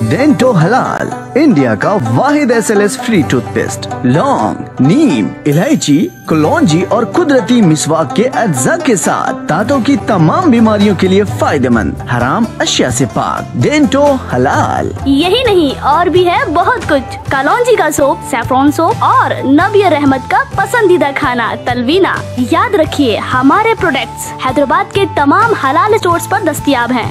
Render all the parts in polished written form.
Dento हलाल, India का वाहिद SLS free toothpaste. लौंग, नीम, इलायची, कलौंजी और कुदरती मिसवाक के अज्जा के साथ दांतों की तमाम बीमारियों के लिए फायदेमंद, हराम अशिया से पाक। डेंटो हलाल। यही नहीं और भी है बहुत कुछ। कलौंजी का सोप, सैफरॉन सोप और नबीर अहमद का पसंदीदा खाना तलवीना। याद रखिए हमारे प्रोडक्ट्स हैदराबाद के तमाम हलाल स्टोर्स पर दस्तयाब हैं।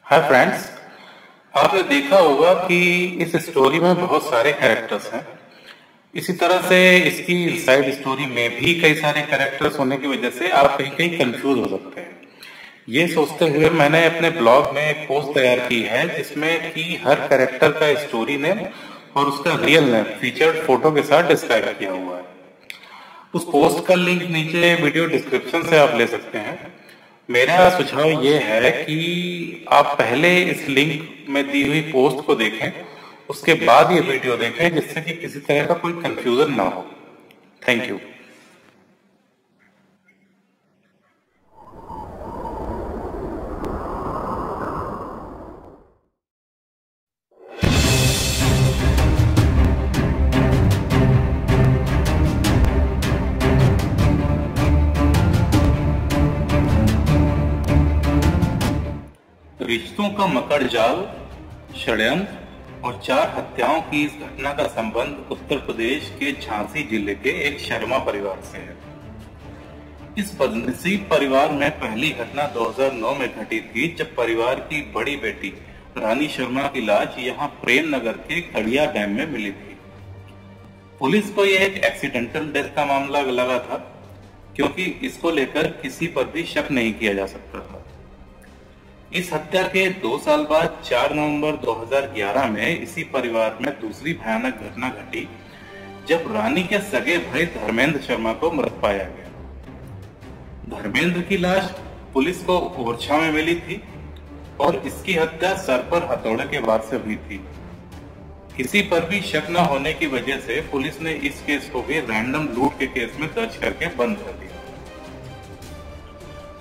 हाय फ्रेंड्स, आपने देखा होगा कि इस स्टोरी में बहुत सारे कैरेक्टर्स हैं। इसी तरह से इसकी साइड स्टोरी में भी कई सारे कैरेक्टर्स होने की वजह से आप कहीं कहीं कंफ्यूज हो सकते हैं। ये सोचते हुए मैंने अपने ब्लॉग में एक पोस्ट तैयार की है जिसमें कि हर कैरेक्टर का स्टोरी नेम और उसका रियल नेम फीचर्ड फोटो के साथ डिस्क्राइब किया हुआ है। उस पोस्ट का लिंक नीचे वीडियो डिस्क्रिप्शन से आप ले सकते हैं। मेरा सुझाव ये है कि आप पहले इस लिंक में दी हुई पोस्ट को देखें, उसके बाद ये वीडियो देखें, जिससे कि किसी तरह का कोई कंफ्यूजन ना हो। Thank you. रिश्तों का मकड़ जाल, षड्यंत्र और 4 हत्याओं की इस घटना का संबंध उत्तर प्रदेश के झांसी जिले के एक शर्मा परिवार से है। इस बदनसीब परिवार में पहली घटना 2009 में घटी थी, जब परिवार की बड़ी बेटी रानी शर्मा की लाश यहां प्रेम नगर के खड़िया डैम में मिली थी। पुलिस को यह एक एक्सीडेंटल डेथ का मामला लगा था, क्योंकि इसको लेकर किसी पर भी शक नहीं किया जा सकता था। इस हत्या के 2 साल बाद 4 नवंबर 2011 में इसी परिवार में दूसरी भयानक घटना घटी, जब रानी के सगे भाई धर्मेंद्र शर्मा को मृत पाया गया। धर्मेंद्र की लाश पुलिस को ओरछा में मिली थी और इसकी हत्या सर पर हथौड़े के वार से हुई थी। किसी पर भी शक न होने की वजह से पुलिस ने इस केस को भी रैंडम लूट के केस में दर्ज करके बंद कर दिया।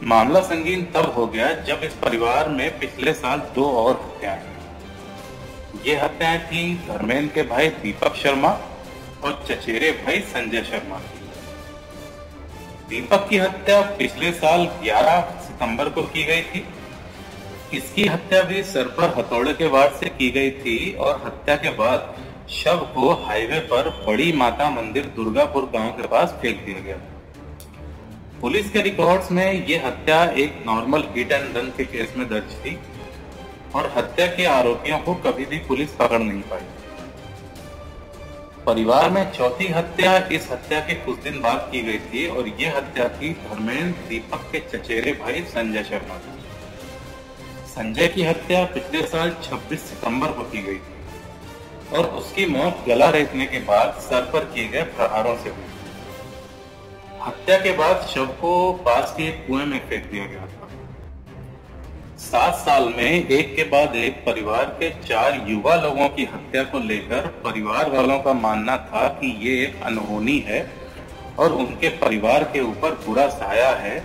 मामला संगीन तब हो गया जब इस परिवार में पिछले साल 2 और हत्याएं हुई। ये हत्याएं थी धर्मेंद्र के भाई दीपक शर्मा और चचेरे भाई संजय शर्मा की। दीपक की हत्या पिछले साल 11 सितंबर को की गई थी। इसकी हत्या भी सर पर हथौड़े के वार से की गई थी और हत्या के बाद शव को हाईवे पर बड़ी माता मंदिर दुर्गापुर गांव के पास फेंक दिया गया। पुलिस के रिकॉर्ड्स में यह हत्या एक नॉर्मल हिट एंड रन के केस में दर्ज थी और हत्या के आरोपियों को कभी भी पुलिस पकड़ नहीं पाई। परिवार में चौथी हत्या इस हत्या के कुछ दिन बाद की गई थी और यह हत्या थी धर्मेंद्र दीपक के चचेरे भाई संजय शर्मा की। संजय की हत्या पिछले साल 26 सितंबर को की गई थी और उसकी मौत गला रेतने के बाद सर पर किए गए प्रहारों से हुई। हत्या के बाद शव को पास के एक कुएं में फेंक दिया गया था। 7 साल में एक के बाद एक परिवार के 4 युवा लोगों की हत्या को लेकर परिवार वालों का मानना था कि ये एक अनहोनी है और उनके परिवार के ऊपर बुरा साया है,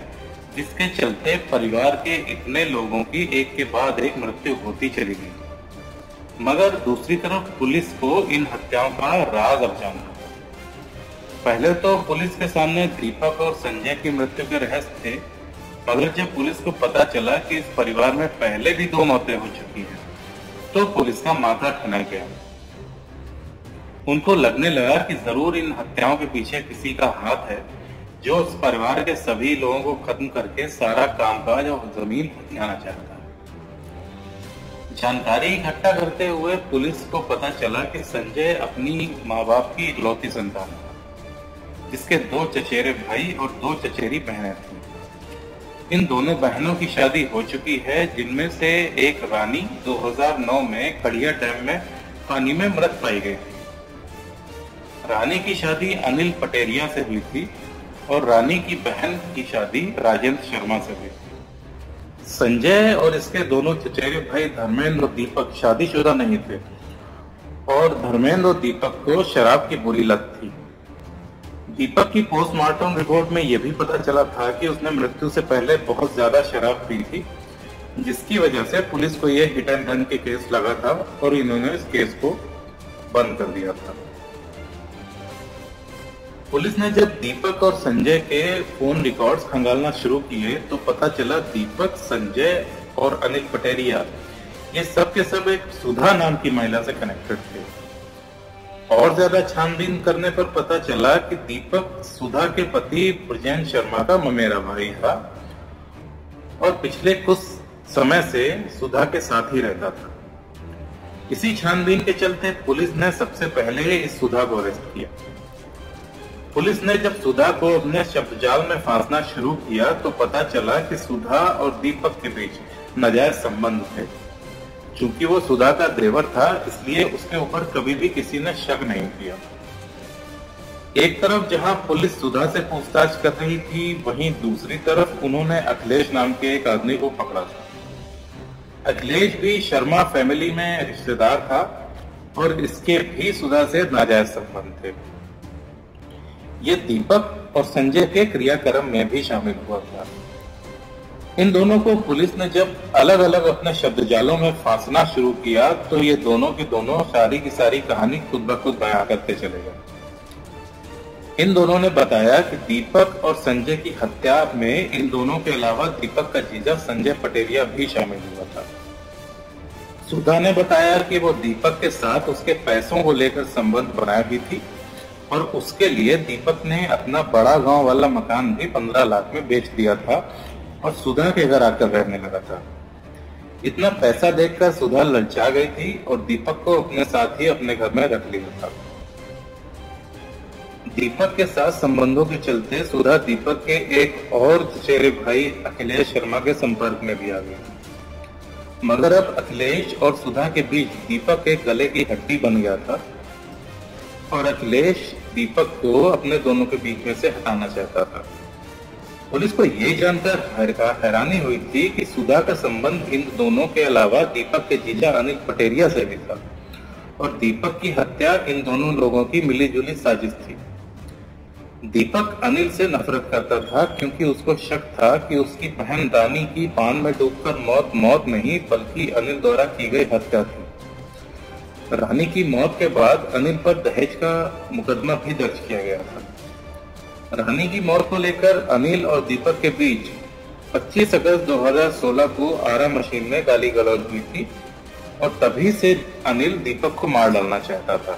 जिसके चलते परिवार के इतने लोगों की एक के बाद एक मृत्यु होती चली गई। मगर दूसरी तरफ पुलिस को इन हत्याओं का राज अनजान था। पहले तो पुलिस के सामने दीपक और संजय की मृत्यु के रहस्य थे, मगर जब पुलिस को पता चला कि इस परिवार में पहले भी 2 मौतें हो चुकी हैं, तो पुलिस का माथा ठनक गया। उनको लगने लगा कि जरूर इन हत्याओं के पीछे किसी का हाथ है, जो इस परिवार के सभी लोगों को खत्म करके सारा कामकाज और जमीन हथियाना चाहता है। जानकारी इकट्ठा करते हुए पुलिस को पता चला कि संजय अपनी माँ बाप की इकलौती संतान है, जिसके 2 चचेरे भाई और 2 चचेरी बहनें थीं। इन दोनों बहनों की शादी हो चुकी है, जिनमें से एक रानी 2009 में खड़िया डैम में पानी में मृत पाई गई थी। रानी की शादी अनिल पटेरिया से हुई थी और रानी की बहन की शादी राजेंद्र शर्मा से हुई थी। संजय और इसके दोनों चचेरे भाई धर्मेंद्र और दीपक शादीशुदा नहीं थे और धर्मेंद्र और दीपक को शराब की बुरी लत थी। दीपक की पोस्टमार्टम रिपोर्ट में यह भी पता चला था कि उसने मृत्यु से पहले बहुत ज्यादा शराब पी थी, जिसकी वजह से पुलिस को यह हिट एंड रन के केस लगा था और इन्होंने इस केस को बंद कर दिया था। पुलिस ने जब दीपक और संजय के फोन रिकॉर्ड्स खंगालना शुरू किए तो पता चला दीपक, संजय और अनिल पटेरिया ये सब के सब एक सुधा नाम की महिला से कनेक्टेड थे। और ज्यादा छानबीन करने पर पता चला कि दीपक सुधा के पति ब्रजेन शर्मा का ममेरा भाई था और पिछले कुछ समय से सुधा के साथ ही रहता था। इसी छानबीन के चलते पुलिस ने सबसे पहले इस सुधा को अरेस्ट किया। पुलिस ने जब सुधा को अपने शब्दजाल में फांसना शुरू किया तो पता चला कि सुधा और दीपक के बीच नाजायज संबंध थे। चूंकि वो सुधा का देवर था इसलिए उसके ऊपर कभी भी किसी ने शक नहीं किया। एक तरफ जहां पुलिस सुधा से पूछताछ कर रही थी, वहीं दूसरी तरफ उन्होंने अखिलेश नाम के एक आदमी को पकड़ा था। अखिलेश भी शर्मा फैमिली में रिश्तेदार था और इसके भी सुधा से नाजायज संबंध थे। ये दीपक और संजय के क्रियाक्रम में भी शामिल हुआ था। इन दोनों को पुलिस ने जब अलग अलग अपने शब्दजालों में फांसना शुरू किया तो ये दोनों के दोनों सारी की सारी कहानी खुद ब खुद बयां करते चले गए। इन दोनों ने बताया कि दीपक और संजय की हत्या में इन दोनों के अलावा दीपक का जीजा संजय पटेरिया भी शामिल हुआ था। सुधा ने बताया कि वो दीपक के साथ उसके पैसों को लेकर संबंध बनाया भी थी और उसके लिए दीपक ने अपना बड़ा गांव वाला मकान भी 15 लाख में बेच दिया था और सुधा के घर आकर रहने लगा था। इतना पैसा देखकर सुधा ललचा गई थी और दीपक को अपने साथ ही अपने घर में रख लिया था। दीपक के साथ संबंधों के चलते सुधा दीपक के एक और चचेरे भाई अखिलेश शर्मा के संपर्क में भी आ गई। मगर अब अखिलेश और सुधा के बीच दीपक एक गले की हड्डी बन गया था और अखिलेश दीपक को अपने दोनों के बीच में से हटाना चाहता था। पुलिस को यह जानकर हैरानी हुई थी कि सुधा का संबंध इन दोनों के अलावा दीपक के जीजा अनिल पटेरिया से भी था और दीपक की हत्या इन दोनों लोगों की मिलीजुली साजिश थी। दीपक अनिल से नफरत करता था क्योंकि उसको शक था कि उसकी बहन रानी की पान में डूबकर मौत नहीं बल्कि अनिल द्वारा की गई हत्या थी। रानी की मौत के बाद अनिल पर दहेज का मुकदमा भी दर्ज किया गया था। रानी की मौत को लेकर अनिल और दीपक के बीच 25 अगस्त 2016 को आरा मशीन में गाली गलौज हुई थी और तभी से अनिल दीपक को मार डालना चाहता था।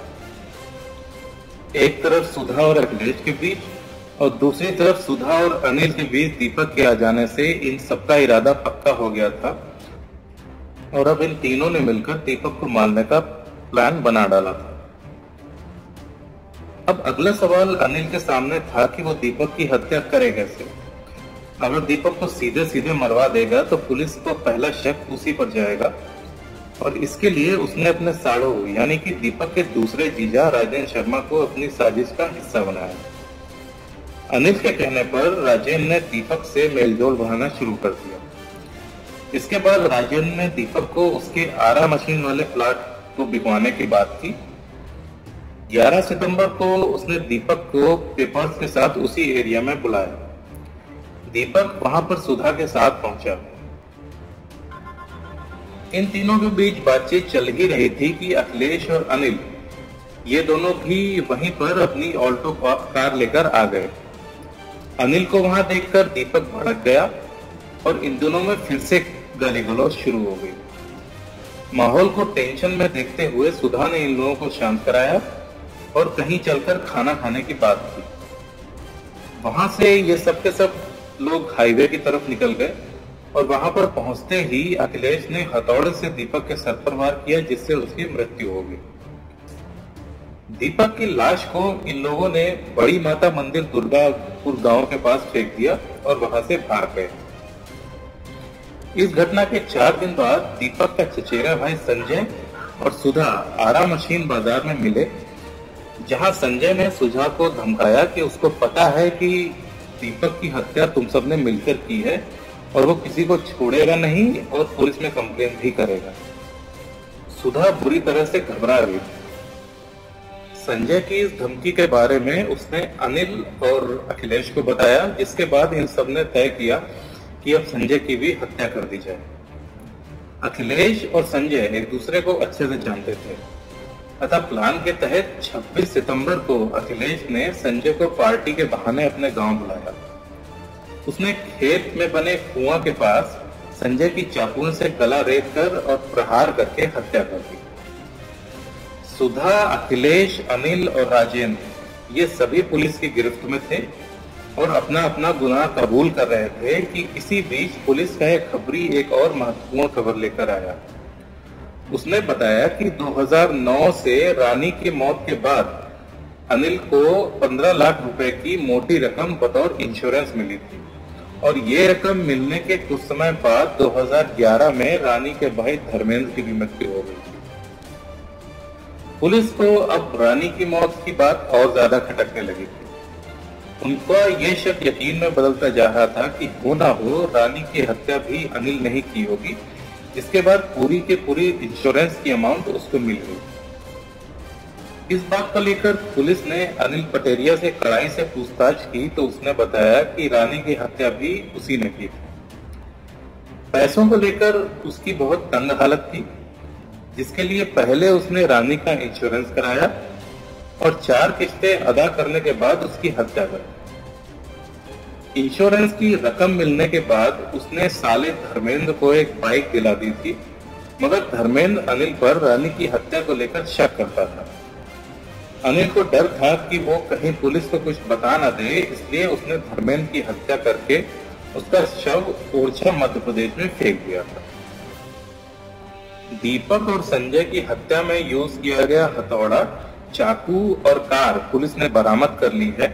एक तरफ सुधा और अखिलेश के बीच और दूसरी तरफ सुधा और अनिल के बीच दीपक के आ जाने से इन सबका इरादा पक्का हो गया था और अब इन तीनों ने मिलकर दीपक को मारने का प्लान बना डाला था। अब अगला सवाल अनिल के सामने था कि वो दीपक की हत्या करे कैसे। अगर दीपक को सीधे सीधे मरवा देगा तो पुलिस को पहला शक उसी पर जाएगा और इसके लिए उसने अपने साड़ू यानी कि दीपक के दूसरे जीजा राजेन शर्मा को अपनी साजिश का हिस्सा बनाया। अनिल के कहने पर राजेन ने दीपक से मेलजोल बढ़ाना शुरू कर दिया। इसके बाद राजेन ने दीपक को उसके आरा मशीन वाले प्लाट को बिकवाने की बात की। 11 सितंबर को उसने दीपक को पेपर्स के साथ उसी एरिया में बुलाया। दीपक वहां पर सुधा के साथ पहुंचा। इन तीनों के बीच बातचीत चल ही रही थी कि अखिलेश और अनिल ये दोनों भी वहीं पर अपनी ऑल्टो कार लेकर आ गए। अनिल को वहां देखकर दीपक भड़क गया और इन दोनों में फिर से गाली गलौज शुरू हो गई। माहौल को टेंशन में देखते हुए सुधा ने इन लोगों को शांत कराया और कहीं चलकर खाना खाने की बात की। वहां से ये सब के सब लोग हाईवे की तरफ निकल गए और वहां पर पहुंचते ही अखिलेश ने हथौड़े से दीपक के सर पर वार किया जिससे उसकी मृत्यु हो गई। दीपक की लाश को इन लोगों ने बड़ी माता मंदिर दुर्गापुर गांव के पास फेंक दिया और वहां से भाग गए। इस घटना के 4 दिन बाद दीपक का चचेरा भाई संजय और सुधा आरा मशीन बाजार में मिले, जहां संजय ने सुधा को धमकाया कि उसको पता है कि दीपक की हत्या तुम सबने मिलकर की है और वो किसी को छोड़ेगा नहीं और पुलिस में कंप्लेन भी करेगा। सुधा बुरी तरह से घबरा गई। संजय की इस धमकी के बारे में उसने अनिल और अखिलेश को बताया, जिसके बाद इन सब ने तय किया कि अब संजय की भी हत्या कर दी जाए। अखिलेश और संजय एक दूसरे को अच्छे से जानते थे, अतः प्लान के तहत 26 सितंबर को अखिलेश ने संजय को पार्टी के बहाने अपने गांव बुलाया। उसने खेत में बने कुआं के पास संजय की चाकू से गला रेत कर और प्रहार करके हत्या कर दी। सुधा, अखिलेश, अनिल और राजेंद्र ये सभी पुलिस की गिरफ्त में थे और अपना अपना गुनाह कबूल कर रहे थे कि इसी बीच पुलिस का एक खबरी एक और महत्वपूर्ण खबर लेकर आया। उसने बताया कि 2009 से रानी की मौत के बाद अनिल को 15 लाख रुपए की मोटी रकम बतौर इंश्योरेंस मिली थी और ये रकम मिलने के कुछ समय बाद 2011 में रानी के भाई धर्मेंद्र की भी मृत्यु हो गई थी। पुलिस को अब रानी की मौत की बात और ज्यादा खटकने लगी थी। उनका ये शक यकीन में बदलता जा रहा था कि हो ना हो रानी की हत्या भी अनिल ने ही की होगी, जिसके बाद पूरी के पूरी इंश्योरेंस की अमाउंट उसको मिल गई। इस बात को लेकर पुलिस ने अनिल पटेरिया से कड़ाई से पूछताछ की तो उसने बताया कि रानी की हत्या भी उसी ने की थी। पैसों को लेकर उसकी बहुत तंग हालत थी, जिसके लिए पहले उसने रानी का इंश्योरेंस कराया और 4 किस्तें अदा करने के बाद उसकी हत्या कर दी। इंश्योरेंस की रकम मिलने के बाद उसने साले धर्मेंद्र को एक बाइक दिला दी थी, मगर धर्मेंद्र अनिल पर रानी की हत्या को लेकर शक करता था। अनिल को डर था कि वो कहीं पुलिस को कुछ बता न दे, इसलिए उसने धर्मेंद्र की हत्या करके उसका शव ओरछा मध्य प्रदेश में फेंक दिया था। दीपक और संजय की हत्या में यूज किया गया हथौड़ा, चाकू और कार पुलिस ने बरामद कर ली है